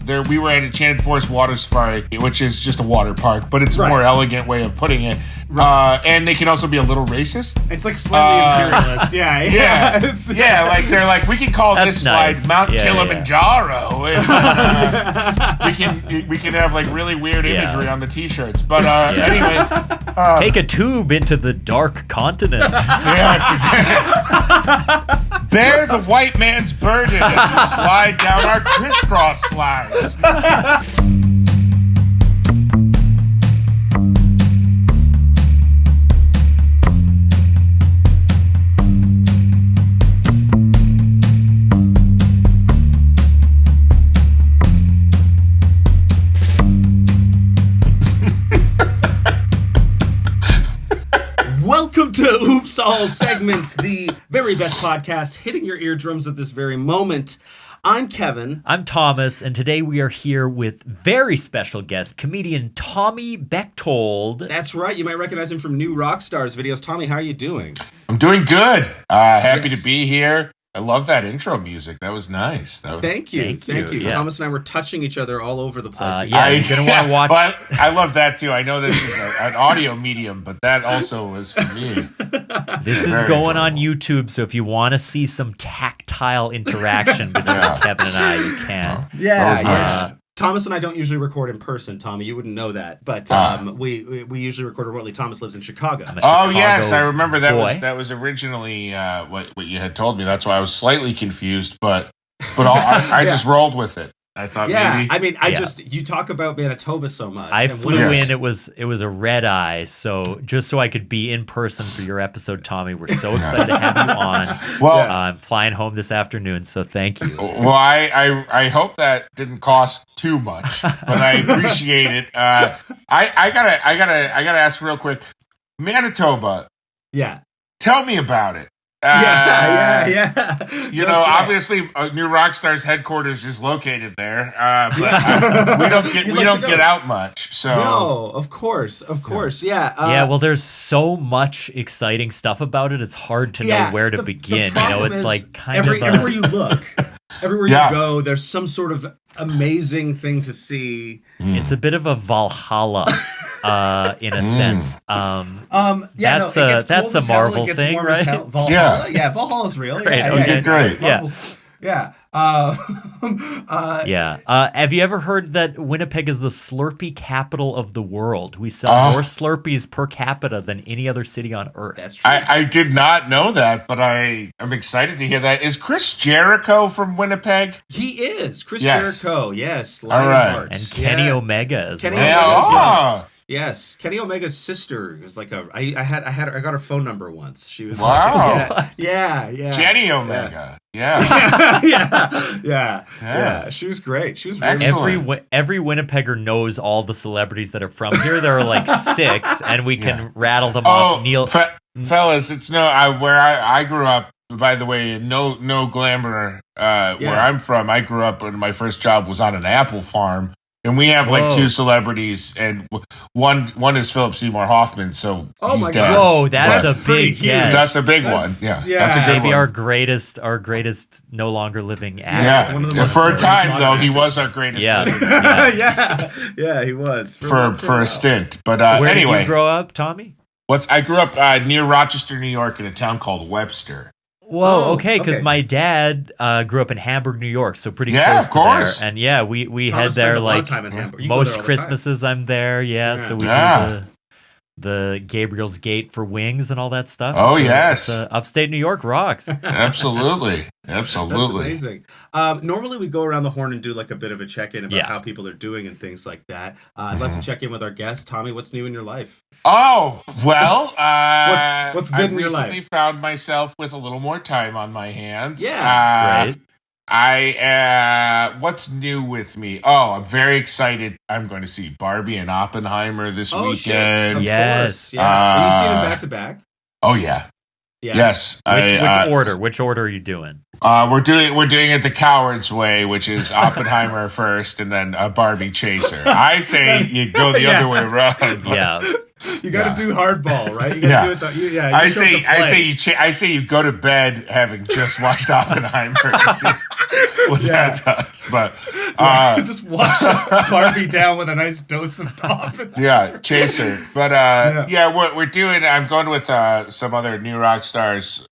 we were at Enchanted Forest Water Safari, which is just a water park, but it's a more elegant way of putting it. And they can also be a little racist. It's like slightly imperialist. Yeah. Like they're like, we can call this slide Mount Kilimanjaro. And, we can have like really weird imagery on the t-shirts. But anyway, take a tube into the dark continent. Yes, exactly. Bear the white man's burden as we slide down our crisscross slides. Welcome to Oops All Segments, the very best podcast hitting your eardrums at this very moment. I'm Kevin. I'm Thomas, and today we are here with very special guest, comedian Tommy Bechtold. That's right. You might recognize him from new Rockstars videos. Tommy, how are you doing? I'm doing good. Happy to be here. I love that intro music. That was nice. Thank you. Yeah. Thomas and I were touching each other all over the place. You're going to want to watch. But I love that too. I know this is an audio medium, but that also was for me. This is going on YouTube, so if you want to see some tactile interaction between Kevin and I, you can. Nice. Thomas and I don't usually record in person, Tommy. You wouldn't know that, but we usually record remotely. Thomas lives in Chicago. Oh yes, I remember that that was originally what you had told me. That's why I was slightly confused, but I just rolled with it. I thought maybe. I mean, you talk about Manitoba so much. I flew in. It was a red eye, so just so I could be in person for your episode, Tommy. We're so excited to have you on. Well, I'm flying home this afternoon, so thank you. Well, I hope that didn't cost too much, but I appreciate it. I gotta ask real quick, Manitoba. Yeah. Tell me about it. You know, obviously, New Rockstar's headquarters is located there, but we don't get out much. So no, of course, yeah. Well, there's so much exciting stuff about it. It's hard to know where to begin. The you know, it's like everywhere you look, everywhere you go, there's some sort of amazing thing to see. It's a bit of a Valhalla. In a sense, that's a Marvel thing, right? Valhalla, Valhalla's real. Great. Great. Have you ever heard that Winnipeg is the Slurpee capital of the world? We sell more Slurpees per capita than any other city on Earth. That's true. I did not know that, but I'm excited to hear that. Is Chris Jericho from Winnipeg? He is. Chris Jericho, yes. All right. And Kenny Omega as well. Well. Yes, Kenny Omega's sister is like I got her phone number once. She was yeah. Jenny Omega, yeah. She was great. She was really every Winnipegger knows all the celebrities that are from here. There are like 6, and we can rattle them off. Neil, fellas, it's where I grew up. By the way, no glamour. Where I'm from, I grew up, and my first job was on an apple farm. And we have like 2 celebrities, and one is Philip Seymour Hoffman. So he's dead. Whoa, that's a big catch. That's a big one. Yeah, that's a good maybe one. our greatest no longer living actor. Yeah, for a time though, he was our greatest. Living yeah, he was for a stint. But where anyway, did you grow up, Tommy? I grew up near Rochester, New York, in a town called Webster. Whoa, okay, because my dad grew up in Hamburg, New York, so pretty close to there. And we head there like most Christmases I'm there, so we do the Gabriel's Gate for wings and all that stuff. Oh, yes. Upstate New York rocks. Absolutely. That's amazing. Normally we go around the horn and do like a bit of a check-in about how people are doing and things like that. I'd like to check in with our guest. Tommy, what's new in your life? Oh, well, what's good in your life? I recently found myself with a little more time on my hands. Yeah, great. What's new with me? Oh, I'm very excited. I'm going to see Barbie and Oppenheimer this weekend. Yes. Yeah. Are you seeing them back to back? Oh, yeah. Yes. Which order are you doing? We're doing it the coward's way, which is Oppenheimer first and then a Barbie chaser. I say you go the other way around. Yeah. You got to do hardball, right? You got to do it. I say you go to bed having just watched Oppenheimer and see what that does. But just wash Barbie down with a nice dose of Oppenheimer. Yeah, chaser. But what we're doing, I'm going with some other new Rockstars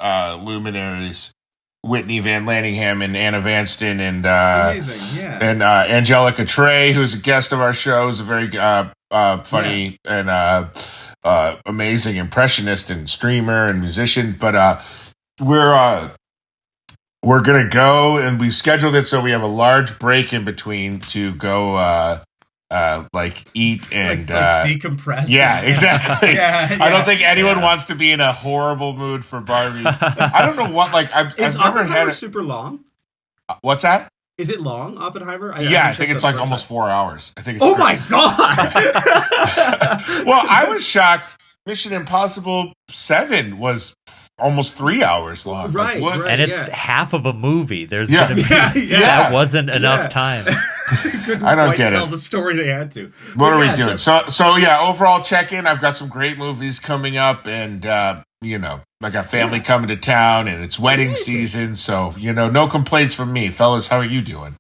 luminaries. Whitney Van Lanningham and Anna Vanston and amazing, and Angelica Trey, who's a guest of our show, is a very funny and amazing impressionist and streamer and musician. But we're gonna go, and we've scheduled it so we have a large break in between to go eat and like decompress. Yeah, exactly. I don't think anyone wants to be in a horrible mood for Barbie. I don't know what I've never had it super long. What's that? Is it long, Oppenheimer? I think it's like almost 4 hours. I think. It's my god! Well, I was shocked. Mission Impossible 7 was almost 3 hours long. Right. And it's half of a movie. There's gonna be that wasn't enough time. I don't get tell the story they had to. What are we doing? So overall check-in. I've got some great movies coming up, and I got family coming to town, and it's wedding season. So no complaints from me, fellas. How are you doing?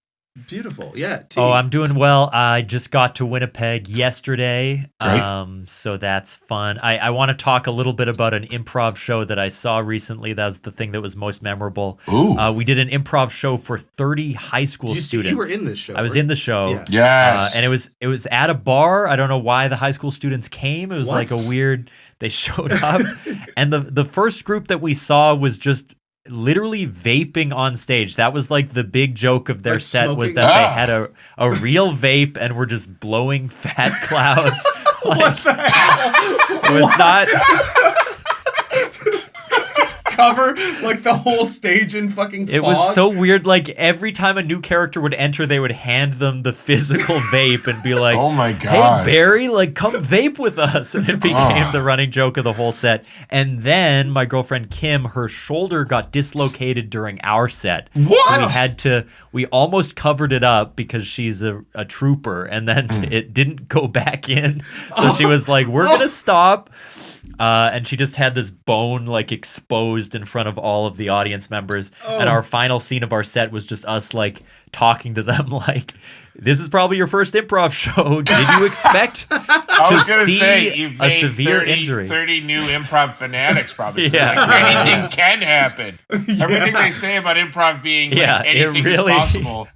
Beautiful, yeah. Oh, I'm doing well. I just got to Winnipeg yesterday, so that's fun. I want to talk a little bit about an improv show that I saw recently. That's the thing that was most memorable. Ooh. We did an improv show for 30 high school students. You were in this show. I was in the show. Yeah. Yes, and it was at a bar. I don't know why the high school students came. It was like a weird. They showed up, and the first group that we saw was just literally vaping on stage. That was like the big joke of their set smoking? Was that they had a real vape and were just blowing fat clouds. What the hell? It was not cover like the whole stage in fucking fog. It was so weird. Like every time a new character would enter, they would hand them the physical vape and be like, "Oh my god, hey Barry, like come vape with us." And it became the running joke of the whole set. And then my girlfriend Kim, her shoulder got dislocated during our set. What? So we almost covered it up because she's a trooper, and then it didn't go back in. So she was like, "We're gonna stop." And she just had this bone like exposed in front of all of the audience members. And our final scene of our set was just us like talking to them like, this is probably your first improv show. Did you expect to see a severe injury? 30 new improv fanatics probably. Anything can happen. Everything they say about improv being anything is possible.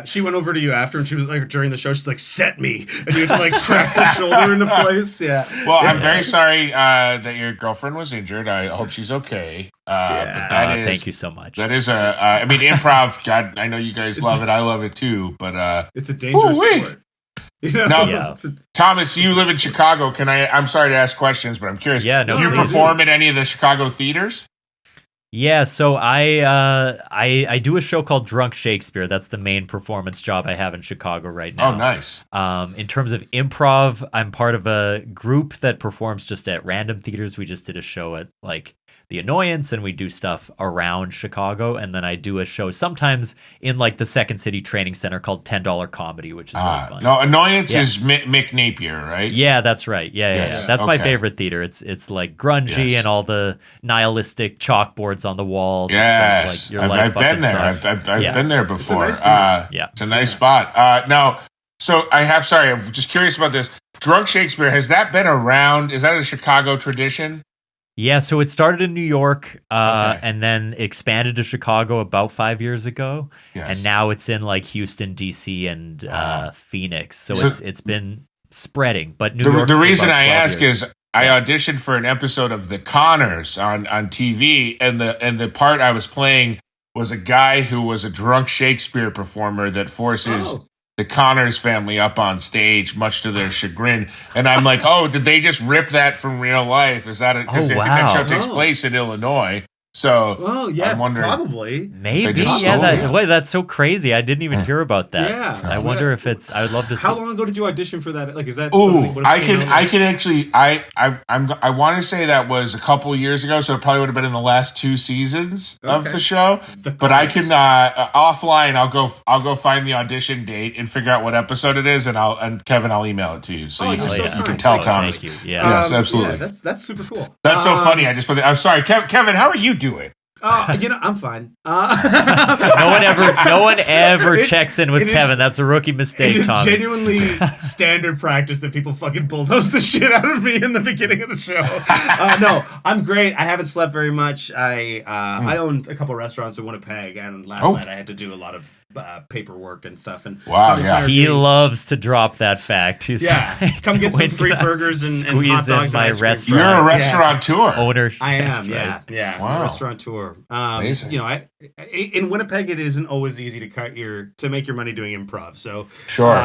She went over to you after and she was like, during the show, she's like, set me. And you had to like crack her shoulder into place. Yeah. Well, I'm very sorry that your girlfriend was injured. I hope she's okay. But thank you so much. That is improv. God, I know you guys love it. I love it too. But it's a dangerous sport. Now, Thomas, you live in Chicago. I'm sorry to ask questions, but I'm curious. Yeah, no. Do you perform at any of the Chicago theaters? Yeah, so I do a show called Drunk Shakespeare. That's the main performance job I have in Chicago right now. Oh, nice. In terms of improv, I'm part of a group that performs just at random theaters. We just did a show at like The Annoyance, and we do stuff around Chicago. And then I do a show sometimes in like the Second City Training Center called $10 Comedy, which is really fun. No, Annoyance is Mick Napier, right? Yeah, that's right. Yeah. That's my favorite theater. It's like grungy and all the nihilistic chalkboards on the walls. Yes, it says, like, your life I've been there. Sucks. I've been there before. It's a it's a nice spot. Now, so I'm just curious about this. Drunk Shakespeare, has that been around? Is that a Chicago tradition? Yeah, so it started in New York and then expanded to Chicago about 5 years ago. Yes. And now it's in like Houston, D.C. and Phoenix. So it's been spreading. But New York. The reason I ask is I auditioned for an episode of The Conners on TV, and the part I was playing was a guy who was a drunk Shakespeare performer that forces the Conners family up on stage, much to their chagrin. And I'm like, did they just rip that from real life? Is that because I think that show takes place in Illinois? So, I'm wondering, probably, maybe, that's so crazy. I didn't even hear about that. Yeah, I wonder if it's. I would love to. How long ago did you audition for that? Like, is that? I can actually. I want to say that was a couple years ago, so it probably would have been in the last 2 seasons of the show. But I can offline. I'll go find the audition date and figure out what episode it is, and Kevin, I'll email it to you so you can tell Thomas. Thank you. Yeah, yes, absolutely. Yeah, that's super cool. That's so funny. I just put. I'm sorry, Kevin. How are you doing? I'm fine. No one ever checks in with Kevin. That's a rookie mistake, Tommy. It is genuinely standard practice that people fucking bulldoze the shit out of me in the beginning of the show. No, I'm great. I haven't slept very much. I owned a couple restaurants in Winnipeg, and last night I had to do a lot of paperwork and stuff. And he loves to drop that fact. Come get some free burgers and hot dogs. My restaurant. You're a restaurateur. Owner. I am. Yeah. Wow. Restaurateur. Amazing. In Winnipeg, it isn't always easy to make your money doing improv. So sure.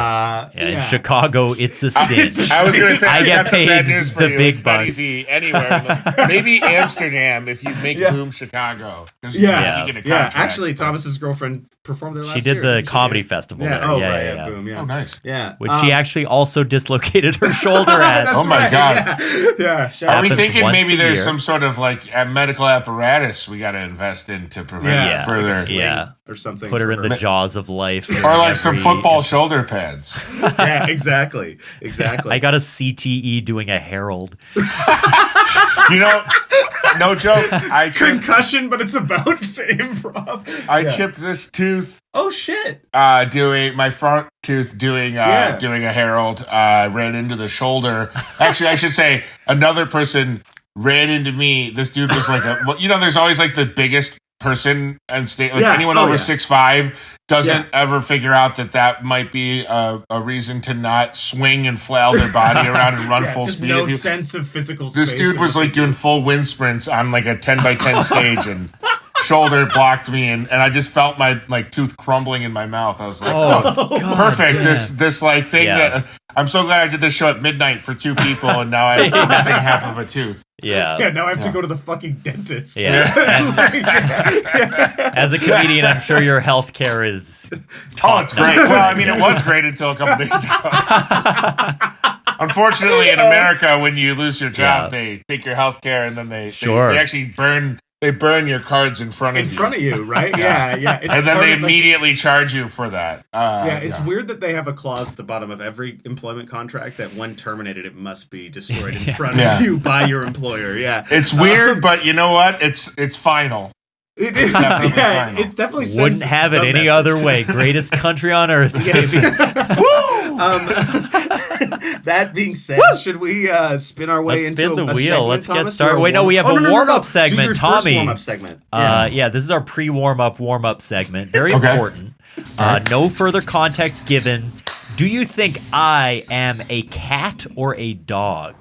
In Chicago, it's a sin. I was going to say I get paid the big bucks. Anywhere. Maybe Amsterdam if you make Boom Chicago. Actually, Thomas's girlfriend performed there last year. She did the comedy festival there. Boom. Yeah. Oh, nice. Yeah. Which she actually also dislocated her shoulder at. Oh my God. Yeah. Are we thinking maybe there's some sort of like medical apparatus we got to invest in to prevent further or something? Put her in the jaws of life. Or like some football shoulder pads. Yeah, exactly. I got a CTE doing a Herald. No joke. Concussion, but it's about improv. I chipped this tooth. Oh shit! Doing my front tooth, doing a Herald. Ran into the shoulder. Actually, I should say another person ran into me. This dude was like there's always like the biggest person and state like anyone over 6'5" doesn't ever figure out that might be a reason to not swing and flail their body around and run full speed. No sense of physical space. This dude was like doing full wind sprints on like a 10x10 stage and shoulder blocked me and I just felt my like tooth crumbling in my mouth. I was like, God, perfect. Damn. This like thing that I'm so glad I did this show at midnight for 2 people and now I'm missing half of a tooth. Yeah. Now I have to go to the fucking dentist. Yeah. As a comedian, I'm sure your health care is it's great. Well, I mean, it was great until a couple days ago. Unfortunately, in America, when you lose your job, they take your health care and then they actually burn your cards in front of you. In front of you, right? Yeah. And then they immediately charge you for that. It's weird that they have a clause at the bottom of every employment contract that when terminated, it must be destroyed in front of you by your employer. Yeah. It's weird, but you know what? It's final. It is. It's definitely wouldn't have it any other way. Greatest country on earth. That being said, should we spin our way into spin the wheel? Segment, Let's Thomas, get started. Wait, no, we have a warm-up segment, Do your Tommy. First warm-up segment. This is our pre-warm-up segment. Very important. No further context given. Do you think I am a cat or a dog?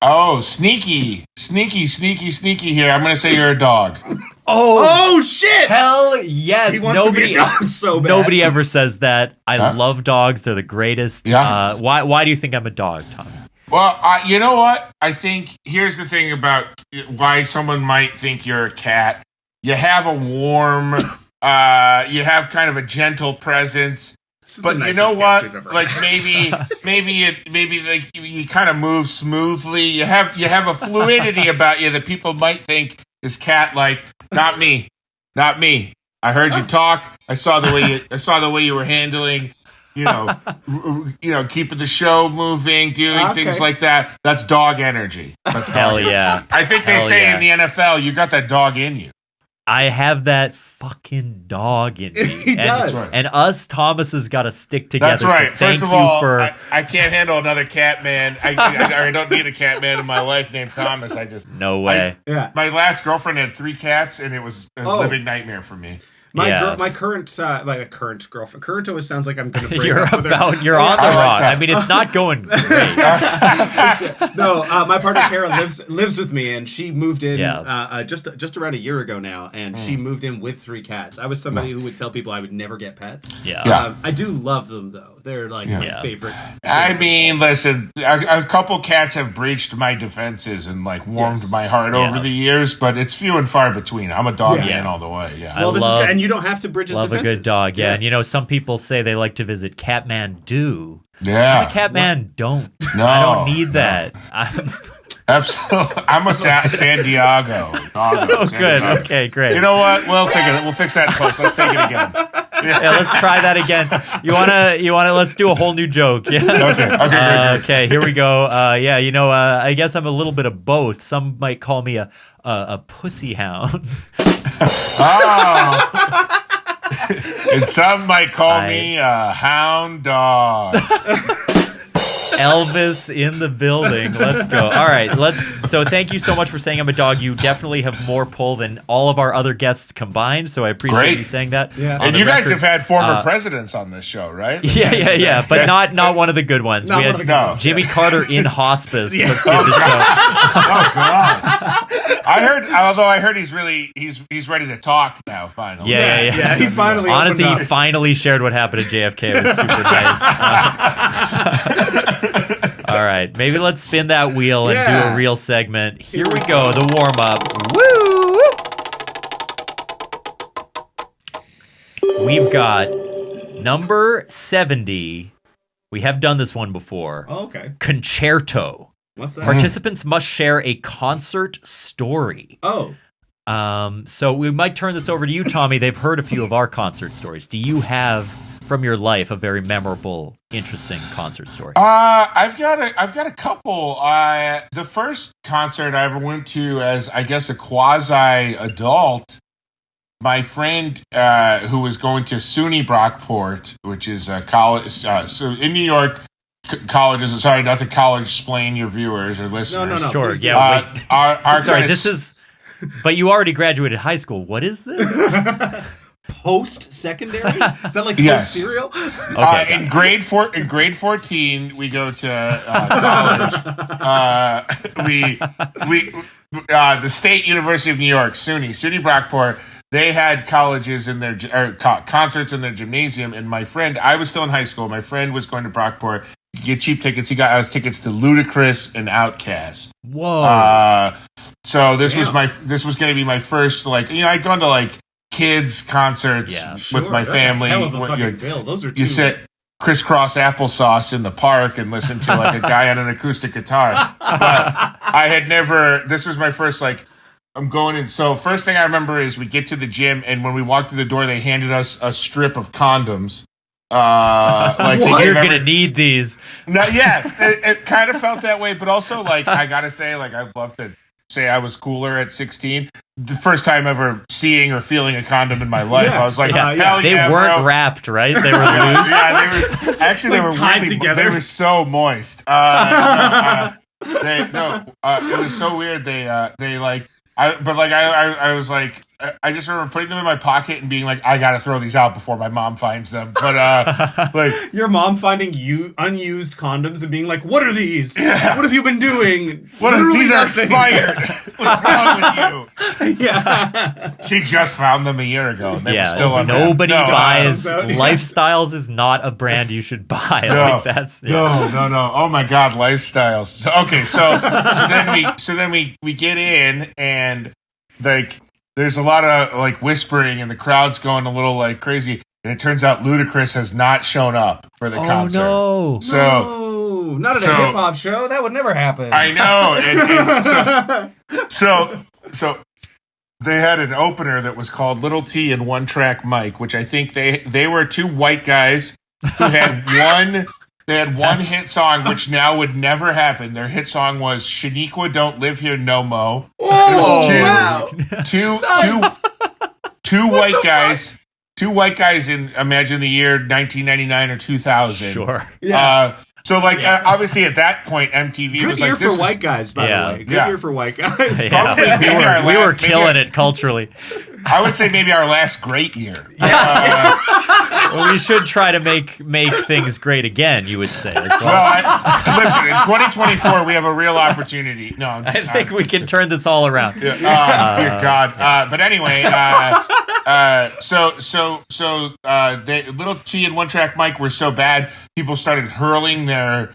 Oh, sneaky here. I'm going to say you're a dog. Oh shit! Hell yes! He wants to be a dog so bad. Nobody ever says that. I love dogs. They're the greatest. Yeah. Why do you think I'm a dog, Tommy? Well, you know what? I think here's the thing about why someone might think you're a cat. You have a warm, you have kind of a gentle presence. But you know what? Like maybe like you kind of move smoothly. You have a fluidity about you that people might think is cat-like. Not me. I heard you talk. I saw the way you were handling, keeping the show moving, doing things like that. That's dog energy. Hell yeah. I think they say in the NFL, you got that dog in you. I have that fucking dog in me. He does. And us Thomases got to stick together. That's right. So First of all, I can't handle another cat man. I don't need a cat man in my life named Thomas. No way. My last girlfriend had 3 cats, and it was a living nightmare for me. My current girlfriend. Current always sounds like I'm going to break You're up with her. You're on the rod. I mean, it's not going great. No, my partner Kara lives with me, and she moved in just around a year ago now, and she moved in with 3 cats. I was somebody who would tell people I would never get pets. I do love them though. They're like my favorite. I mean, listen, a couple cats have breached my defenses and like warmed my heart over the years, but it's few and far between. I'm a dog man all the way. Yeah. Well, and you don't have to bridge his defenses. Love a good dog. Yeah. And some people say they like to visit Catmandu. Yeah. I'm a Catman. Don't. No. I don't need that. Absolutely. I'm a San Diego. Oh, good. Okay, great. You know what? We'll fix that in post. Let's take it again. Yeah, let's try that again. You wanna let's do a whole new joke. Yeah. Okay. Okay, here we go. I guess I'm a little bit of both. Some might call me a pussy hound. Oh. And some might call me a hound dog. Elvis in the building. Let's go. All right, so thank you so much for saying I'm a dog. You definitely have more pull than all of our other guests combined, so I appreciate you saying that. Yeah. And you guys have had former presidents on this show, right? Yeah, but not one of the good ones. We had Jimmy Carter in hospice to give the show. Oh God. I heard he's ready to talk now finally. Yeah. He finally he finally shared what happened at JFK. It was super nice. All right, maybe let's spin that wheel and do a real segment. Here we go, the warm-up. Woo! We've got number 70. We have done this one before. Oh, okay. Concerto. What's that? Participants must share a concert story. Oh. So we might turn this over to you, Tommy. They've heard a few of our concert stories. Do you have from your life a very memorable, interesting concert story? I've got a couple. The first concert I ever went to as, I guess, a quasi-adult, my friend who was going to SUNY Brockport, which is a college, so in New York, colleges. Sorry, not to college-splain your viewers or listeners. No. Sure, yeah. This is. But you already graduated high school. What is this? Post-secondary? Is that like post-serial? Okay, in grade 14, we go to college. The State University of New York, SUNY Brockport. They had colleges in their concerts in their gymnasium, and my friend, I was still in high school. My friend was going to Brockport. You could get cheap tickets. He got us tickets to Ludacris and Outkast. Whoa! So this was going to be my first I'd gone to kids concerts with my family. That's a hell of a fucking bill. Those are two. You sit crisscross applesauce in the park and listen to a guy on an acoustic guitar. But I had never. This was my first I'm going in. So first thing I remember is we get to the gym, and when we walked through the door, they handed us a strip of condoms. You're gonna need these. No, it kind of felt that way, but also I gotta say, I'd love to say I was cooler at 16. The first time ever seeing or feeling a condom in my life, I was like, hell yeah, they weren't bro. Wrapped, right? They were loose. They were tied together. They were so moist. It was so weird. I just remember putting them in my pocket and being like, I gotta throw these out before my mom finds them. But your mom finding unused condoms and being like, what are these? Yeah. What have you been doing? These are expired. What's wrong with you? Yeah. She just found them a year ago. And they were still on nobody buys Lifestyles is not a brand you should buy. No. No. Oh my God, Lifestyles. So then we get in and there's a lot of whispering and the crowd's going a little crazy, and it turns out Ludacris has not shown up for the concert. No. So not at a hip hop show. That would never happen. I know. So they had an opener that was called Little T and One Track Mike, which I think they were two white guys who had one. They had one hit song, which now would never happen. Their hit song was Shaniqua Don't Live Here No Mo. Wow. Two white guys. Two white guys in, imagine the year 1999 or 2000. Sure. Yeah. Obviously at that point, MTV was like, good year for white guys, by the way. Good year for white guys. We were killing it culturally. I would say maybe our last great year. Well, we should try to make things great again, you would say as well. Listen, in 2024, we have a real opportunity. No, I think we can turn this all around. Dear God. But anyway, Little T and One Track Mike were so bad, people started hurling their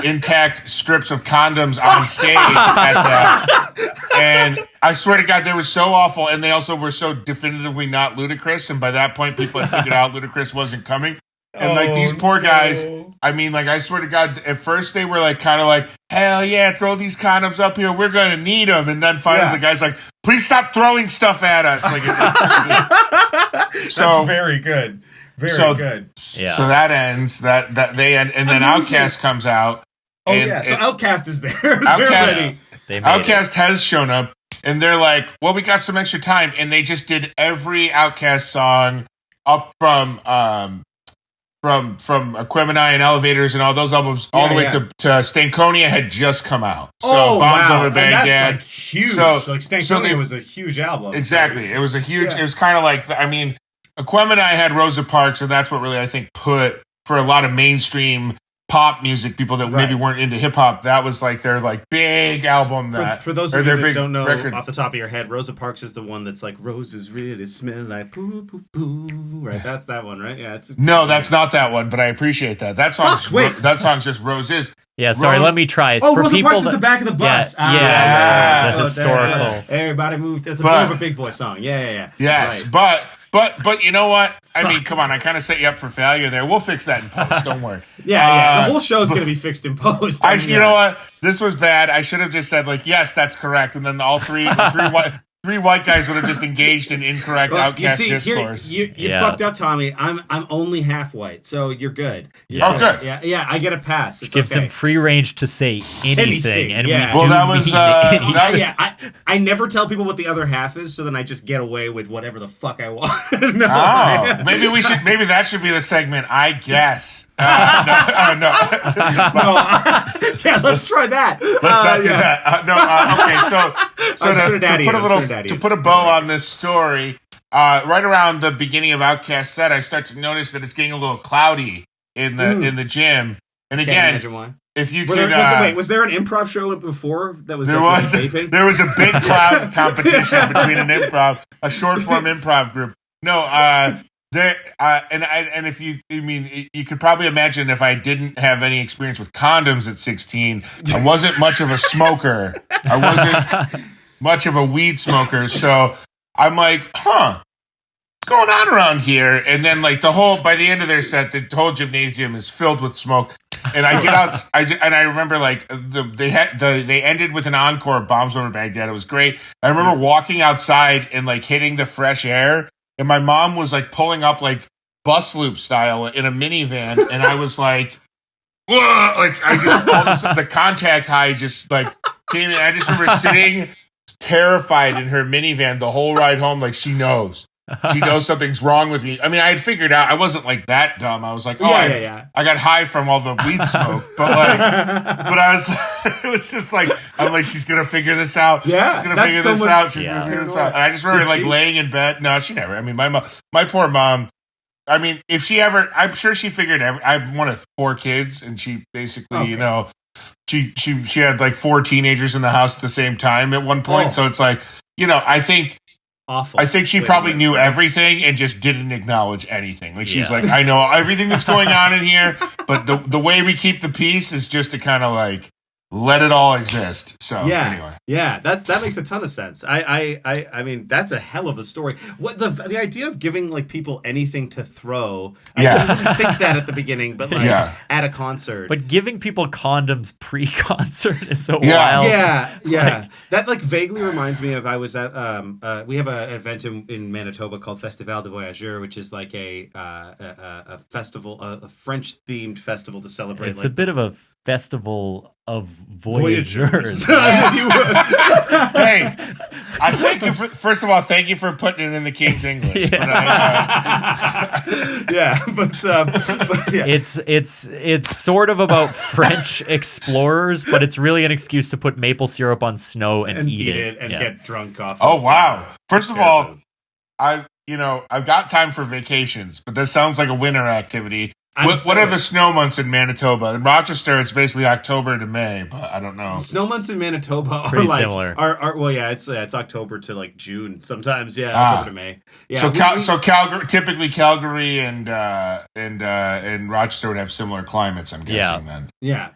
intact strips of condoms on stage at that. And I swear to God, they were so awful, and they also were so definitively not Ludacris. And by that point, people had figured out Ludacris wasn't coming. And these poor guys, I mean, I swear to God, at first they were kind of hell yeah, throw these condoms up here, we're gonna need them. And then finally the guy's like, please stop throwing stuff at us. That's very good. Very good. Yeah. So that ends. That they end, and then Outkast comes out. So Outkast is there. Outkast has shown up, and they're like, "Well, we got some extra time," and they just did every Outkast song up from Aquemini and Elevators and all those albums, all the way to Stankonia had just just come out. So Bombs Over Baghdad, and that's huge. Stankonia was a huge album. Exactly, it was a huge. It was kind of Aquemini had Rosa Parks, and that's what really I think put for a lot of mainstream pop music people that maybe weren't into hip hop. That was their big album. That for those of you that don't know off the top of your head, Rosa Parks is the one that's roses really smell like poo poo poo. Right, that's that one, right? Yeah. That's not that one, but I appreciate that. That song's just Roses. Yeah, sorry, let me try. It's for Rosa Parks is the back of the bus. The historical. Everybody moved. It's more of a big boy song. Yeah. Yes, right. But you know what? I mean, come on. I kind of set you up for failure there. We'll fix that in post. Don't worry. The whole show is going to be fixed in post. You know what? This was bad. I should have just said yes, that's correct, and then all three white guys would have just engaged in incorrect Outkast discourse. You fucked up, Tommy. I'm only half white, so you're good. Good. Yeah. I get a pass. It gives them free range to say anything, and I never tell people what the other half is, so then I just get away with whatever the fuck I want. Maybe that should be the segment. I guess. No. Let's try that. Let's not do that. Okay, to put a bow on this story, right around the beginning of Outkast set, I start to notice that it's getting a little cloudy in the gym. And again, if you could, was there an improv show before that was? There was a big cloud competition between a short form improv group. No, and if you could probably imagine if I didn't have any experience with condoms at 16, I wasn't much of a smoker. I wasn't much of a weed smoker, so I'm what's going on around here? And then by the end of their set, the whole gymnasium is filled with smoke. And I get out, I remember they ended with an encore of Bombs Over Baghdad. It was great. I remember walking outside and hitting the fresh air, and my mom was pulling up bus loop style in a minivan, and I was like, whoa! I just the contact high just came in. I just remember sitting terrified in her minivan the whole ride home. She knows something's wrong with me. I mean, I had figured out I wasn't that dumb. I was like, I got high from all the weed smoke, but I was, it was just I'm she's gonna figure this out. Yeah, she's gonna figure this out. She's gonna figure this out. And I just remember laying in bed. No, she never. I mean, my poor mom. I mean, if she ever, I'm sure she figured I'm one of 4 kids, and she basically, she had 4 teenagers in the house at the same time at one point. So it's I think. Awful. I think she probably knew everything and just didn't acknowledge anything. She's I know everything that's going on in here, but the way we keep the peace is just to kind of let it all exist. So anyway, that makes a ton of sense. I mean, that's a hell of a story. What the idea of giving people anything to throw? I didn't think that at the beginning, but at a concert. But giving people condoms pre-concert is a wild. Yeah. That vaguely reminds me of I was at we have an event in Manitoba called Festival de Voyageurs, which is a festival, a French themed festival to celebrate. It's a bit of a festival of voyageurs. Hey, I thank you first of all, thank you for putting it in the King's English. It's sort of about French explorers, but it's really an excuse to put maple syrup on snow and eat it and get drunk off. Oh wow! First of all, I've got time for vacations, but this sounds like a winter activity. What are the snow months in Manitoba? In Rochester, it's basically October to May, but I don't know. Snow months in Manitoba are pretty similar. It's October to like June sometimes. Yeah, October to May. Yeah. So Calgary, typically Calgary and Rochester would have similar climates. I'm guessing then. Yeah.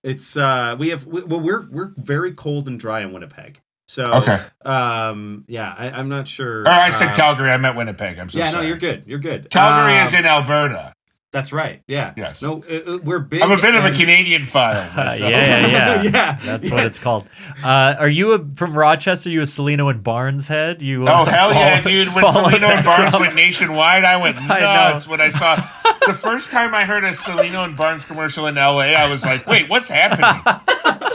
It's we're very cold and dry in Winnipeg. So okay. I'm not sure. I said Calgary. I meant Winnipeg. I'm so sorry. No, you're good. You're good. Calgary is in Alberta. That's right. Yeah. Yes. No, we're big. I'm a bit of a Canadian file. Yeah. That's what it's called. Are you from Rochester? You a Celino and Barnes head? You? Oh hell yeah, dude! When Celino and Barnes went nationwide, I went nuts when I saw. The first time I heard a Celino and Barnes commercial in LA, I was like, "Wait, what's happening?"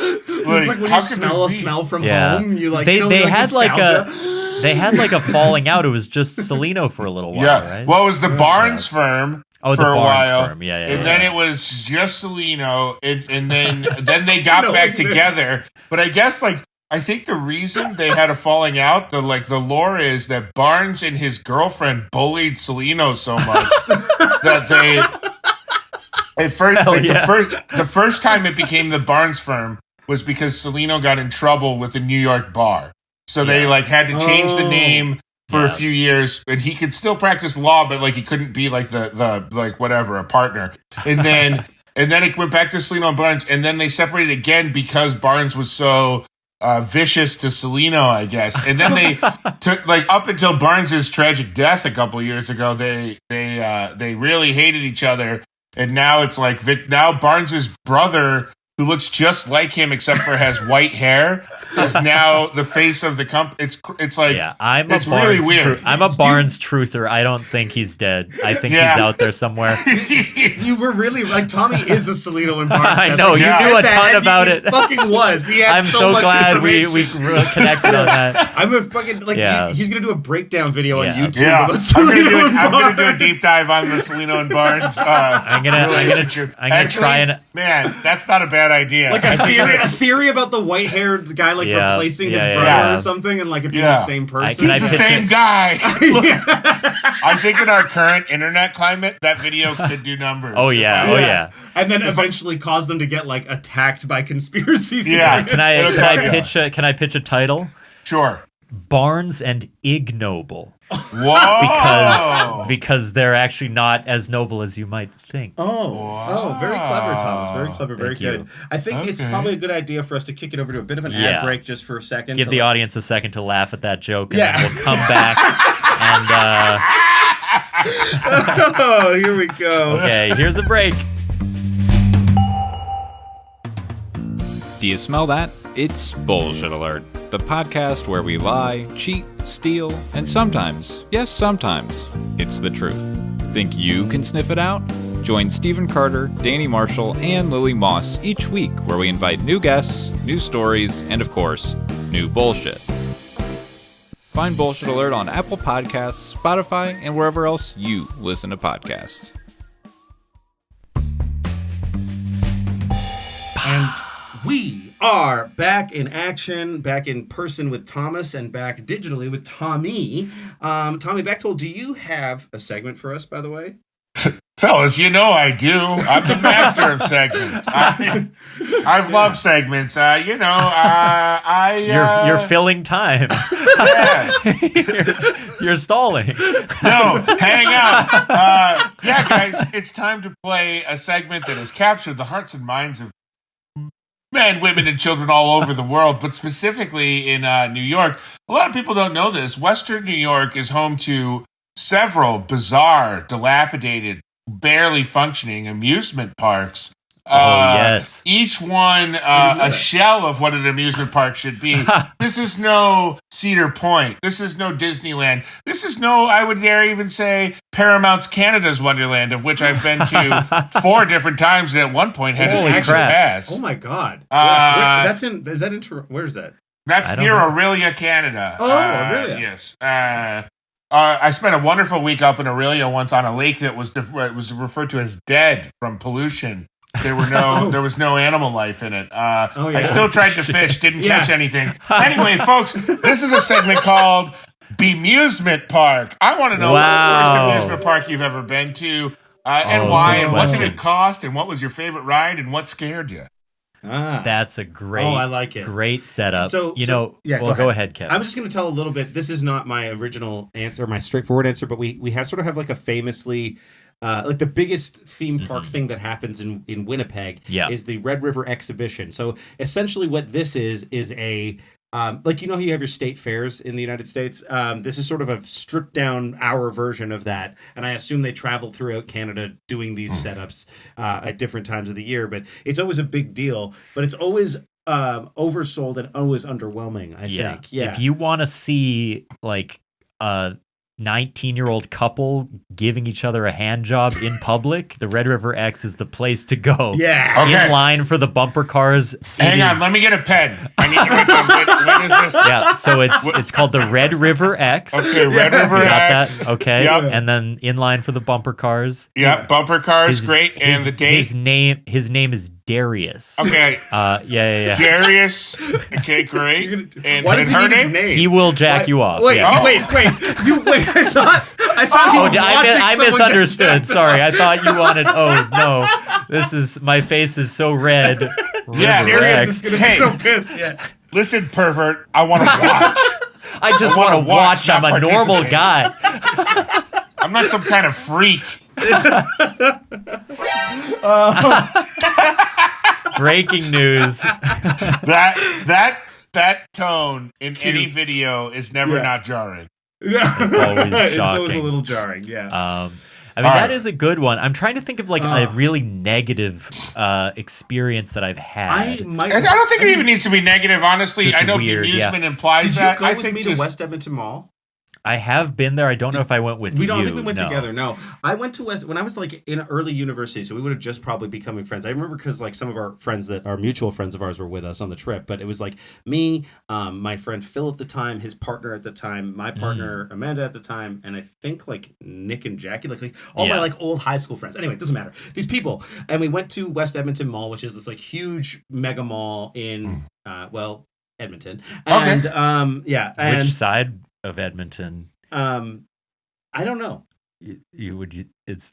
It's like when you smell a smell from home, you like. They had nostalgia. They had like a falling out. It was just Celino for a little while, right? Well, it was the Barnes firm. Oh, for the a while, firm. And then it was just Celino, and then they got back together. But I guess I think the reason they had a falling out, the lore is that Barnes and his girlfriend bullied Celino so much that they the first time it became the Barnes firm was because Celino got in trouble with a New York bar, so they had to change the name. For a few years, and he could still practice law, but he couldn't be a partner. And then it went back to Celino and Barnes, and then they separated again because Barnes was so vicious to Celino, I guess. And then they took up until Barnes's tragic death a couple of years ago, they really hated each other. And now it's now Barnes's brother, who looks just like him except for has white hair, is now the face of the company. It's really weird. I'm a Barnes truther. I don't think he's dead. I think he's out there somewhere. You were really Tommy is a Celino and Barnes. I know you knew a ton about it. Fucking was. He had I'm so glad we connected on that. I'm a fucking he's gonna do a breakdown video on YouTube. Yeah, about Celino I'm gonna do a deep dive on the Celino and Barnes. I'm gonna try and man, that's not a bad idea. A theory about the white-haired guy replacing his brother or something, and it being the same person. He's the same guy. I think in our current internet climate, that video could do numbers. Oh yeah. And then eventually cause them to get attacked by conspiracy theories. Yeah. Can I pitch a title? Sure. Barnes and ignoble. Whoa! Because they're actually not as noble as you might think. Oh, very clever, Thomas. Very clever, very good. I think it's probably a good idea for us to kick it over to a bit of an ad break just for a second. Give the audience a second to laugh at that joke, and then we'll come back and here we go. Okay, here's a break. Do you smell that? It's Bullshit Alert, the podcast where we lie, cheat, steal, and sometimes, yes, sometimes, it's the truth. Think you can sniff it out? Join Stephen Carter, Danny Marshall, and Lily Moss each week where we invite new guests, new stories, and of course, new bullshit. Find Bullshit Alert on Apple Podcasts, Spotify, and wherever else you listen to podcasts. And we are back in action, back in person with Thomas, and back digitally with Tommy. Tommy Bechtold, do you have a segment for us, by the way? Fellas, I do. I'm the master of segments. I've loved segments. You're filling time. Yes. You're stalling. No, hang out. Guys, it's time to play a segment that has captured the hearts and minds of men, women, and children all over the world, but specifically in New York. A lot of people don't know this. Western New York is home to several bizarre, dilapidated, barely functioning amusement parks. Yes. Each one a shell of what an amusement park should be. This is no Cedar Point. This is no Disneyland. This is no, I would dare even say, Paramount's Canada's Wonderland, of which I've been to 4 different times, and at one point had a season pass. Oh my God. Where is that? That's near Aurelia, Canada. Oh, Aurelia. Yes. I spent a wonderful week up in Aurelia once on a lake that was referred to as dead from pollution. There was no animal life in it. I still tried to fish, didn't catch anything. Anyway, folks, this is a segment called Bemusement park. I want to know what's the worst amusement park you've ever been to, and why, and what did it cost, and what was your favorite ride, and what scared you? That's a great. I like it. Great setup. Go ahead, Kevin. I'm just going to tell a little bit. This is not my original answer, my straightforward answer, but we have like a famously. Like the biggest theme park thing that happens in Winnipeg is the Red River Exhibition. So essentially what this is a, like, you know how you have your state fairs in the United States? This is sort of a stripped down hour version of that. And I assume they travel throughout Canada doing these setups at different times of the year. But it's always a big deal. But it's always oversold and always underwhelming, I think. Yeah. If you want to see like 19-year-old couple giving each other a hand job in public, the Red River X is the place to go. Yeah. Okay. In line for the bumper cars. Hang on, let me get a pen. I need to write down when is this? Yeah, so it's called the Red River X. Okay, Red River X. That? Okay. Yep. And then in line for the bumper cars. Yep, bumper cars, great. And the date? His name is Darius. Okay. Yeah. Darius. Okay, great. And why does he her need his name? He will jack you off. Wait, yeah. wait. I thought he was I misunderstood. Sorry, I thought you wanted. Oh no, my face is so red. Yeah, Darius is gonna be so pissed. Yeah. Listen, pervert. I want to watch. I just want to watch. I'm a normal guy. I'm not some kind of freak. Breaking news. That tone in any video is never not jarring. It's always shocking. It's always a little jarring, yeah. That is a good one. I'm trying to think of like a really negative experience that I've had. I don't think it even needs to be negative, honestly. Just I know weird, amusement implies that. Did you go with me to West Edmonton Mall? I have been there. I don't know if I went with you. We don't think we went together. No, I went to West when I was like in early university, so we would have just probably becoming friends. I remember because like some of our friends that are mutual friends of ours were with us on the trip, but it was like me, my friend Phil at the time, his partner at the time, my partner Amanda at the time, and I think like Nick and Jackie, like all my like old high school friends. Anyway, it doesn't matter. These people, and we went to West Edmonton Mall, which is this like huge mega mall in Edmonton, and and which side of Edmonton? I don't know. Is